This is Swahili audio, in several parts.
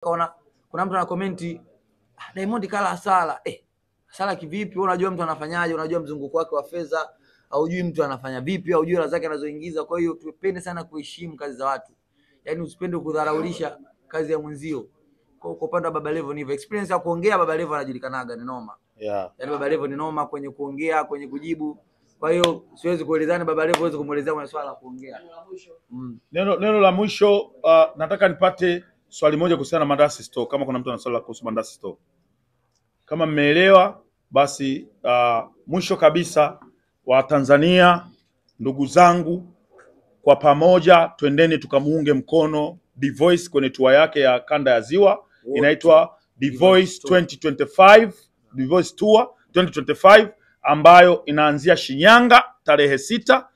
Kuna mtu ana comment Diamond kala hasara. Hasara kivipi? Wewe unajua mtu anafanyaje, unajua mzunguko wake wa fedha, haujui mtu anafanya vipi, haujui hela zake anazoingiza. Kwa hiyo tupende sana kuheshimu kazi za watu. Yaani usipende kudharaulisha kazi ya mwenzio. Kwa upande wa Baba Levo ni hivyo. Experience ya kuongea Baba Levo anajulikanaga ni noma. Yeah. Yaani Baba Levo ni noma kwenye kuongea, kwenye kujibu. Kwa hiyo siwezi kuelezana Baba Levo, siwezi kumuelezea kwenye swala la kuongea. Neno la mwisho, nataka nipate swali moja kuhusiana na Mandasi Store, kama kuna mtu ana swali kuhusu Mandasi Store. Kama mmeelewa basi mwisho kabisa, wa Tanzania ndugu zangu, kwa pamoja twendeni tukamuunge mkono D'Voice kwenye tour yake ya kanda ya Ziwa. Inaitwa D'Voice 2025, D'Voice Tour 2025 ambayo inaanzia Shinyanga tarehe 6,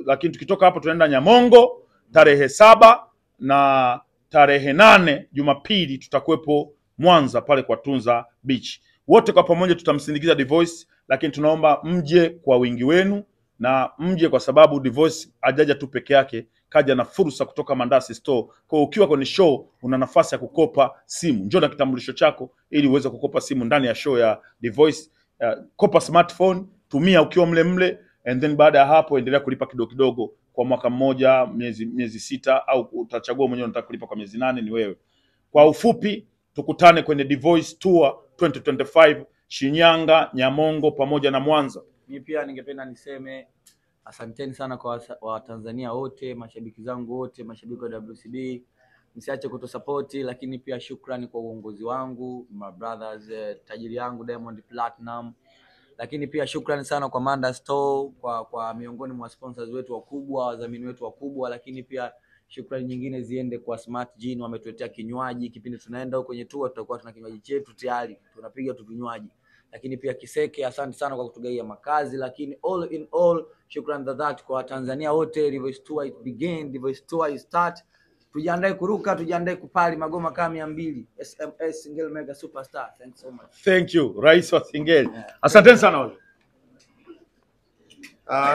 lakini tukitoka hapo tunaenda Nyamongo tarehe 7 na tarehe 8 Jumapili tutakuwepo Mwanza pale kwa Tunza Beach. Wote kwa pamoja tutamsindikiza D'Voice, lakini tunaomba mje kwa wingi wenu na mje kwa sababu D'Voice ajaja tu peke yake, kaja na fursa kutoka Mandasi Store. Kwa ukiwa kwenye show una nafasi ya kukopa simu. Njoo na kitambulisho chako ili uweze kukopa simu ndani ya show ya D'Voice. Kopa smartphone, tumia ukiwa mle and then baada ya hapo endelea kulipa kidogo kidogo kwa mwaka mmoja, miezi 6, au utachagua mwenyewe unataka kulipa kwa miezi 8, ni wewe. Kwa ufupi, tukutane kwenye D'Voice Tour 2025 Shinyanga, Nyamongo pamoja na Mwanza. Mimi pia ningependa niseme asanteni sana kwa Watanzania wote, mashabiki zangu wote, mashabiki wa WCB. Msiache kutusupport, lakini pia shukrani kwa uongozi wangu, my brothers, tajiri yangu Diamond Platinum. Lakini pia shukrani sana kwa Mandasi Store, kwa miongoni mwa sponsors wetu wakubwa, wadhamini wetu wakubwa. Lakini pia shukrani nyingine ziende kwa Smart Gin, wametuletea kinywaji. Kipindi tunaenda huko kwenye tour tutakuwa tuna kinywaji chetu tayari, tunapiga tu vinywaji. Lakini pia Kiseke, asante sana kwa kutugaia makazi. Lakini all in all, shukrani za dhati kwa Tanzania wote. D'Voice Tour it begin, D'Voice Tour is start. Tujiandae kuruka, tujiandae kupali magoma kama 200. SMS Single Mega Superstar. Thanks so much. Thank you, Rais wa Single. Asanteni sana wote.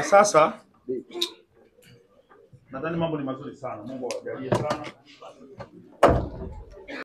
Sasa nadhani mambo ni mazuri sana. Mungu awajalie sana.